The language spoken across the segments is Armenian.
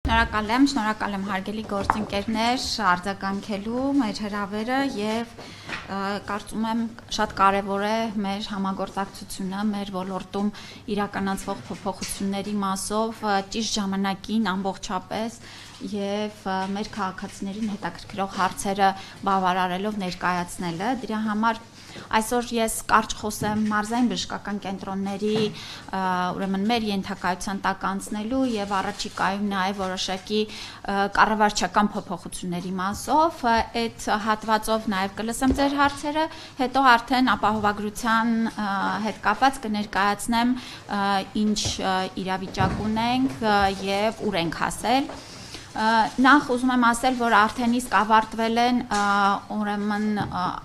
Շնորհակալ եմ հարգելի գործընկերներ արձագանքելու մեր հրավերը եւ կարծում եմ շատ կարեւոր է մեր համագործակցությունը մեր ոլորտում իրականացվող փոփոխությունների մասով ճիշտ ժամանակին ամբողջապես եւ մեր քաղաքացիներին հետաքրքրող հարցերը բավարարելով ներկայացնելը դրա համար Այսօր ես կարճ խոսեմ մարզային բժշկական կենտրոնների ուրեմն մեր ենթակայության տակ անցնելու եւ առաջիկայում նաեւ որոշակի կառավարչական փոփոխությունների մասով այդ հատվածով նաեւ կլսեմ ձեր հարցերը հետո արդեն ապահովագրության հետ կապված կներկայացնեմ ինչ իրավիճակ ունենք եւ ուր ենք հասել Նախ ուզում եմ ասել, որ արդեն իսկ ավարտվել են ուրեմն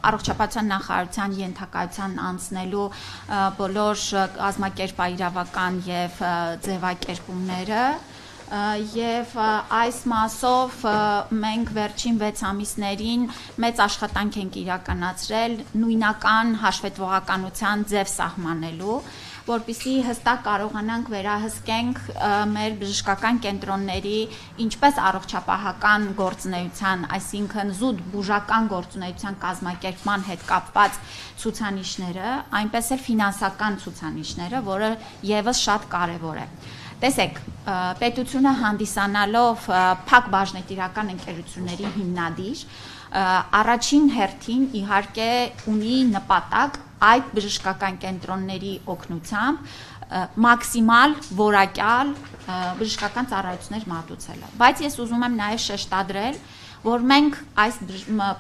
առողջապահության նախարարության ենթակայության անցնելու բոլոր կազմակերպաիրավական եւ ձևակերպումները Եվ այս մասով մենք վերջին 6 ամիսներին մեծ աշխատանք ենք իրականացրել նույնական հաշվետվողականության ձև սահմանելու որպեսզի հստակ կարողանանք վերահսկենք մեր բժշկական կենտրոնների ինչպես առողջապահական գործունեության, այսինքն զուտ բուժական գործունեության կազմակերպման հետ կապված ցուցանիշները, այնպես էլ ֆինանսական ցուցանիշները, որը եւս շատ կարեւոր է։ Տեսեք, պետությունը հանդիսանալով փակ բաժնետիրական ընկերությունների հիմնադիր, առաջին հերթին իհարկե ունի նպատակ այդ բժշկական կենտրոնների օգնությամբ մաքսիմալ որակյալ բժշկական ծառայություններ մատուցելը։ Բայց ես ուզում եմ նաև շեշտադրել, որ մենք այս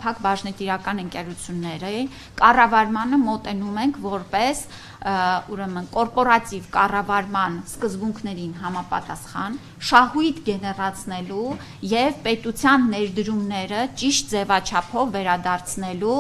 փակ բաժնետիրական ընկերությունների կառավարմանը մոտենում ենք որպես ուրեմն կորպորատիվ կառավարման սկզբունքներին համապատասխան շահույթ գեներացնելու եւ պետության ներդրումները ճիշտ ձևաչափով վերադարձնելու,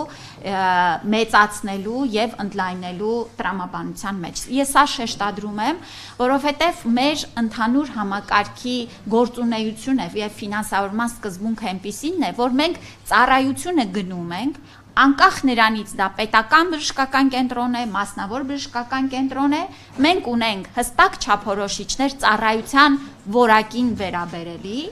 մեծացնելու եւ ընդլայնելու տրամաբանության մեջ։ Ես սա շեշտադրում եմ, որովհետեւ մեր ընդհանուր համակարգի գործունեությունը եւ ֆինանսավորման սկզբունքը այնպիսին է, որ մենք ծառայությունը գնում ենք Անկախ նրանից դա պետական բժշկական կենտրոն է, մասնավոր բժշկական կենտրոն է, մենք ունենք հստակ չափորոշիչներ ծառայության որակին վերաբերելի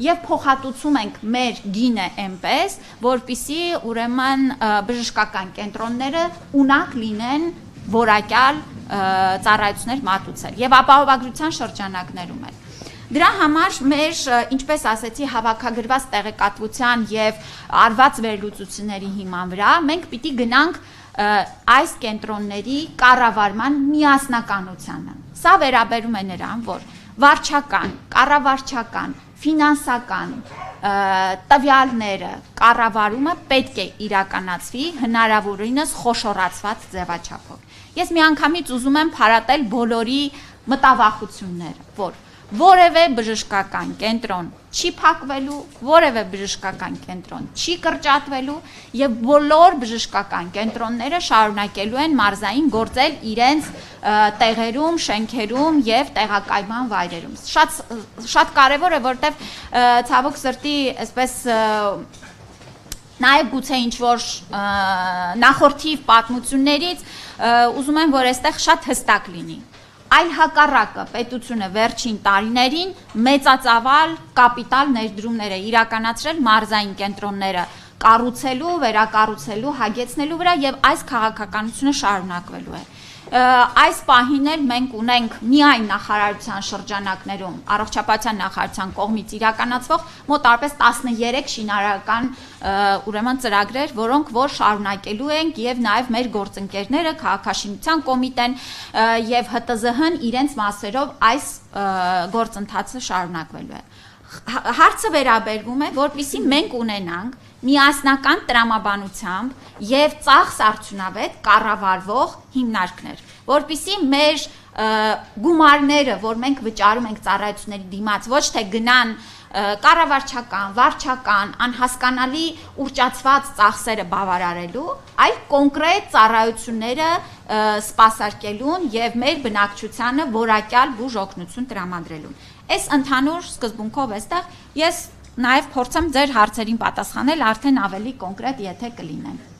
եւ փոխհատուցում ենք մեր գինը այնպես, որպիսի ուրեմն բժշկական կենտրոնները ունակ լինեն որակյալ ծառայություններ մատուցել եւ ապահովագրության շրջանակներում էլ Դրա համար մեր, ինչպես ասեցի, հավաքագրված տեղեկատվության եւ արված վերլուծությունների հիման վրա մենք պիտի գնանք այս կենտրոնների կառավարման միասնականությանը։ Սա վերաբերում է նրան, որ վարչական, կառավարչական, ֆինանսական տվյալները կառավարումը պետք է իրականացվի հնարավորինս խոշորացված ձևաչափով։ Ես միանգամից ուզում եմ փարատել բոլորի մտավախությունները, որ Որևէ բժշկական կենտրոն չի փակվելու, որևէ բժշկական կենտրոն չի կրճատվելու եւ բոլոր բժշկական կենտրոնները շարունակելու են մարզային գործել իրենց տեղերում, շենքերում եւ տեղակայման վայրերում։ Շատ կարեւոր է, որտեւ ցավոք սրտի, այսպես Նաև գուցե ինչ-որ նախորդի պատմություններից ուզում եմ, որ այստեղ շատ հստակ լինի։ Այլ հակառակը պետությունը վերջին տարիներին մեծածավալ կապիտալ ներդրումներ է իրականացրել մարզային կենտրոնները կառուցելու, վերակառուցելու, հագեցնելու վրա եւ այս քաղաքականությունը շարունակվելու է։ Այս պահին էլ մենք ունենք միայն նախարարության շրջանակներում առողջապահության նախարարության կողմից իրականացվող մոտարպես 13 շինարարական ուրեմն ծրագրեր, որոնք որ շարունակելու ենք եւ նաեւ մեր գործընկերները քաղաքաշինության կոմիտեն եւ ՀՏԶՀ-ն իրենց մասերով այս գործընթացը շարունակվելու է։ Հարցը վերաբերվում է, որպեսզի մենք ունենանք միասնական տրամաբանությամբ եւ ծախս արդյունավետ կառավարվող հիմնարկներ, որպեսզի մեր գումարները, որ մենք վճարում ենք ծառայությունների դիմաց, ոչ թե գնան կառավարչական, վարչական, անհասկանալի ուռճացված ծախսերը բավարարելու, այլ կոնկրետ ծառայությունները սպասարկելուն եւ մեր բնակչությանը որակյալ բուժ օգնություն տրամադրելուն։ Այս ընդհանուր սկզբունքով էստեղ ես նաև փորձեմ ձեր հարցերին պատասխանել արդեն ավելի կոնկրետ եթե կլինեն։